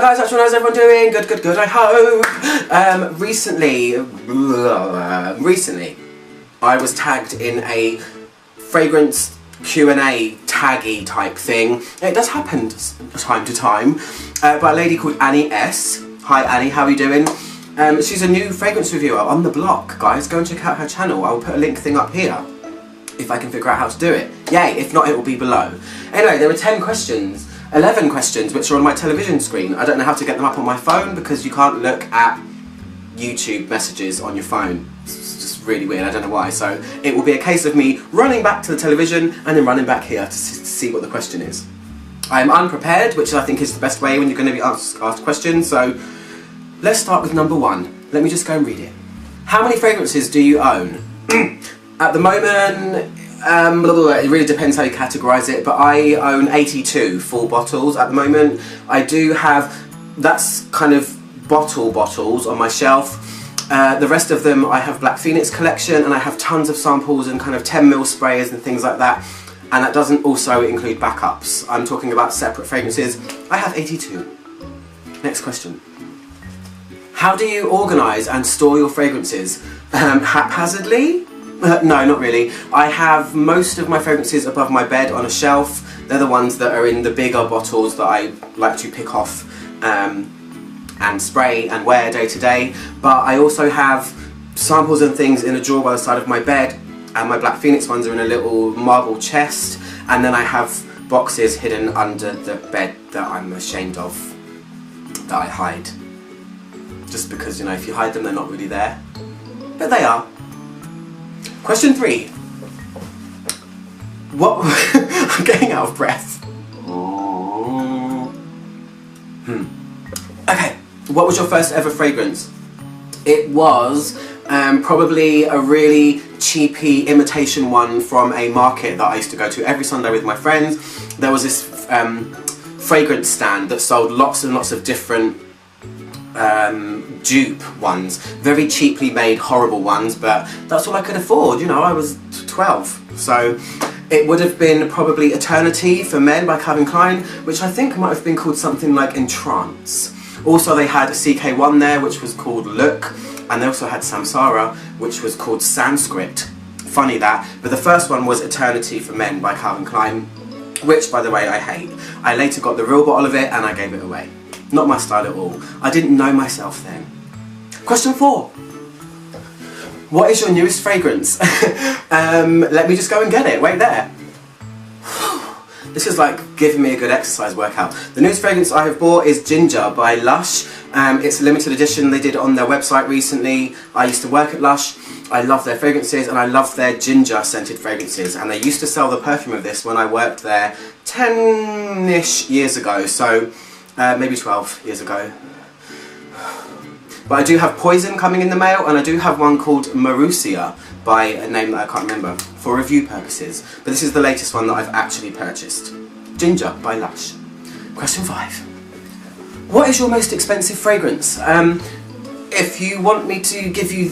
guys, how's everyone doing? Good, I hope. Recently, I was tagged in a fragrance Q&A taggy type thing. It does happen time to time, by a lady called Annie S. Hi Annie, how are you doing? She's a new fragrance reviewer on the block, guys. Go and check out her channel. I will put a link thing up here, if I can figure out how to do it. Yay, if not, it will be below. Anyway, there were 11 questions which are on my television screen. I don't know how to get them up on my phone because you can't look at YouTube messages on your phone. It's just really weird, I don't know why. So it will be a case of me running back to the television and then running back here to see what the question is. I am unprepared, which I think is the best way when you're going to be asked questions. So let's start with number 1. Let me just go and read it. How many fragrances do you own? At the moment, it really depends how you categorise it, but I own 82 full bottles at the moment. I do have, that's kind of bottles on my shelf. The rest of them I have Black Phoenix collection, and I have tons of samples and kind of 10ml sprayers and things like that. And that doesn't also include backups. I'm talking about separate fragrances. I have 82. Next question. How do you organise and store your fragrances? Haphazardly? No, not really. I have most of my fragrances above my bed on a shelf. They're the ones that are in the bigger bottles that I like to pick off and spray and wear day to day. But I also have samples and things in a drawer by the side of my bed, and my Black Phoenix ones are in a little marble chest, and then I have boxes hidden under the bed that I'm ashamed of, that I hide. Just because, you know, if you hide them they're not really there. But they are. Question 3. What? I'm getting out of breath. Okay, what was your first ever fragrance? It was probably a really cheapy imitation one from a market that I used to go to every Sunday with my friends. There was this fragrance stand that sold lots and lots of different dupe ones, very cheaply made, horrible ones, but that's all I could afford, you know. I was 12, so it would have been probably Eternity for Men by Calvin Klein, which I think might have been called something like Entrance. Also they had a CK1 there which was called Look, and they also had Samsara which was called Sanskrit. Funny that, but the first one was Eternity for Men by Calvin Klein, which by the way I hate. I later got the real bottle of it and I gave it away. Not my style at all. I didn't know myself then. Question 4. What is your newest fragrance? Let me just go and get it. Wait there. This is like giving me a good exercise workout. The newest fragrance I have bought is Ginger by Lush. It's a limited edition. They did it on their website recently. I used to work at Lush. I love their fragrances and I love their ginger scented fragrances, and they used to sell the perfume of this when I worked there 10-ish years ago. So maybe 12 years ago. But I do have Poison coming in the mail, and I do have one called Marussia by a name that I can't remember for review purposes. But this is the latest one that I've actually purchased. Ginger by Lush. Question 5. What is your most expensive fragrance? If you want me to give you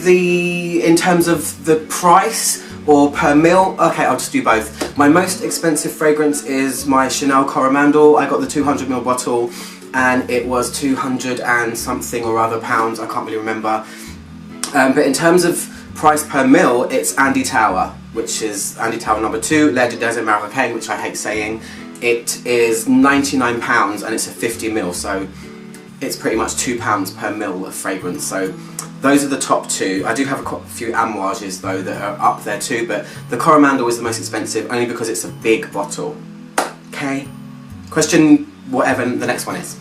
in terms of the price or per mil, okay, I'll just do both. My most expensive fragrance is my Chanel Coromandel. I got the 200ml bottle and it was 200 and something or other pounds, I can't really remember. But in terms of price per mil, it's Andy Tower, which is Andy Tower number 2, L'air du Desert Marocain, which I hate saying. It is £99 and it's a 50ml, so it's pretty much £2 per mil of fragrance. So those are the top 2. I do have a few Amouages though that are up there too, but the Coromandel is the most expensive only because it's a big bottle. Okay, question whatever the next one is.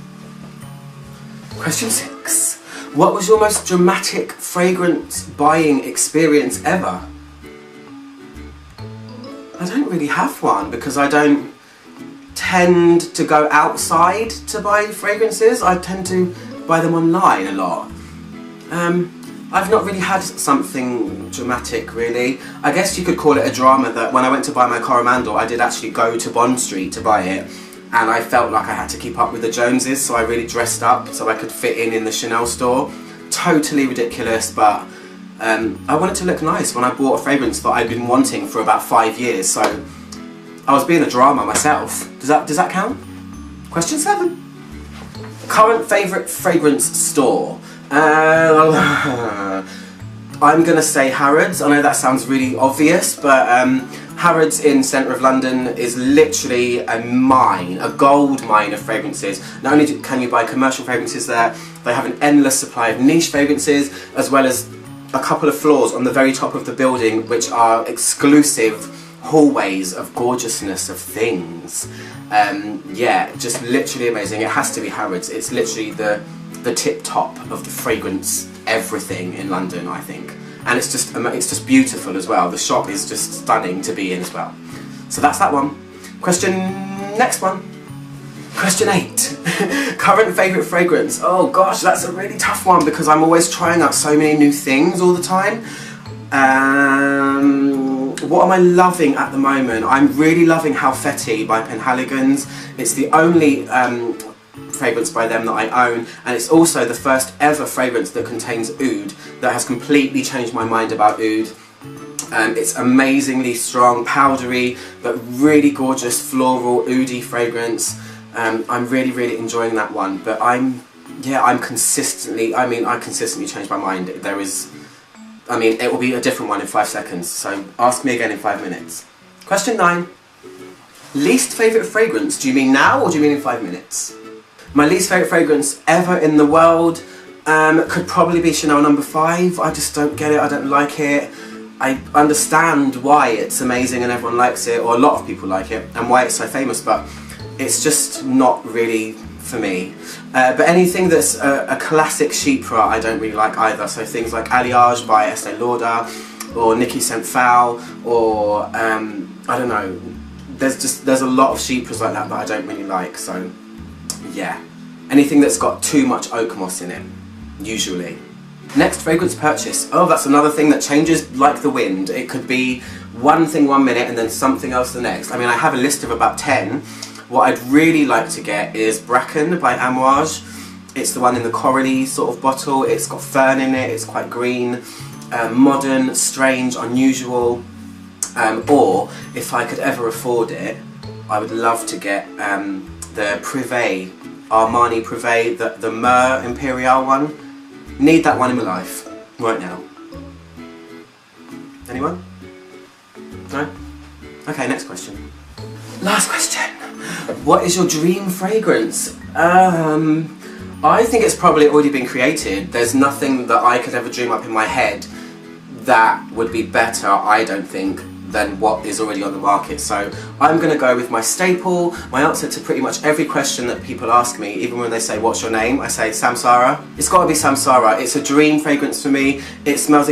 Question 6. What was your most dramatic fragrance buying experience ever? I don't really have one because I don't tend to go outside to buy fragrances. I tend to buy them online a lot. I've not really had something dramatic really. I guess you could call it a drama that when I went to buy my Coromandel, I did actually go to Bond Street to buy it, and I felt like I had to keep up with the Joneses, so I really dressed up so I could fit in the Chanel store. Totally ridiculous, but I wanted to look nice when I bought a fragrance that I'd been wanting for about 5 years, so I was being a drama myself. Does that count? Question 7. Current favourite fragrance store? I'm going to say Harrods. I know that sounds really obvious, but Harrods in centre of London is literally a mine, a gold mine of fragrances. Not only can you buy commercial fragrances there, they have an endless supply of niche fragrances, as well as a couple of floors on the very top of the building which are exclusive hallways of gorgeousness of things. Yeah, just literally amazing. It has to be Harrods. It's literally the tip top of the fragrance everything in London, I think. And it's just beautiful as well. The shop is just stunning to be in as well. So that's that one. Next one. Question 8. Current favourite fragrance. Oh gosh, that's a really tough one because I'm always trying out so many new things all the time. What am I loving at the moment? I'm really loving Halfeti by Penhaligon's. It's the only fragrance by them that I own, and it's also the first ever fragrance that contains oud that has completely changed my mind about oud. It's amazingly strong, powdery, but really gorgeous floral, oudy fragrance. I'm really enjoying that one, but I consistently change my mind. It will be a different one in 5 seconds, so ask me again in 5 minutes. Question 9. Least favourite fragrance, do you mean now or do you mean in 5 minutes? My least favourite fragrance ever in the world could probably be Chanel No. 5. I just don't get it, I don't like it. I understand why it's amazing and everyone likes it, or a lot of people like it, and why it's so famous, but it's just not really for me. But anything that's a classic chypre I don't really like either, so things like Alliage by Estee Lauder, or Nicky Saint Foul, or I don't know, there's a lot of chypres like that I don't really like, so yeah. Anything that's got too much oak moss in it, usually. Next fragrance purchase. Oh, that's another thing that changes like the wind. It could be one thing 1 minute and then something else the next. I mean, I have a list of about 10. What I'd really like to get is Bracken by Amouage. It's the one in the corally sort of bottle. It's got fern in it, it's quite green, modern, strange, unusual. Or, if I could ever afford it, I would love to get the Privé, Armani Privé, the Myrrh Imperial one. Need that one in my life, right now. Anyone? No? Okay, next question. Last question. What is your dream fragrance? I think it's probably already been created. There's nothing that I could ever dream up in my head that would be better, I don't think, than what is already on the market. So I'm going to go with my staple, my answer to pretty much every question that people ask me, even when they say, what's your name? I say Samsara. It's got to be Samsara. It's a dream fragrance for me. It smells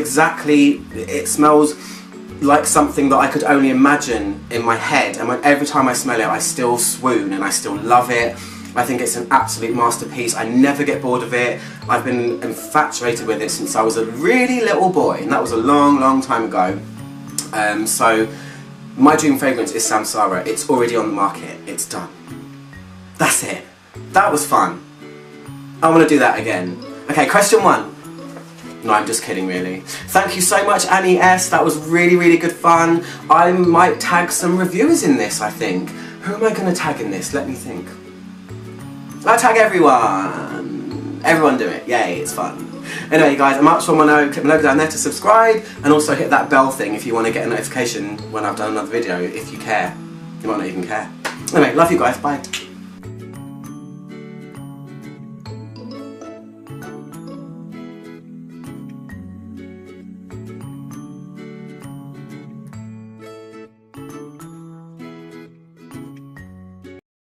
like something that I could only imagine in my head, and every time I smell it I still swoon and I still love it. I think it's an absolute masterpiece. I never get bored of it. I've been infatuated with it since I was a really little boy, and that was a long time ago. So my dream fragrance is Samsara. It's already on the market. It's done. That's it. That was fun. I want to do that again. Okay, question 1. No, I'm just kidding, really. Thank you so much, Annie S. That was really good fun. I might tag some reviewers in this, I think. Who am I going to tag in this? Let me think. I'll tag everyone. Everyone do it. Yay, it's fun. Anyway, guys, I'm up on my note. Click my logo down there to subscribe, and also hit that bell thing if you want to get a notification when I've done another video, if you care. You might not even care. Anyway, love you guys. Bye.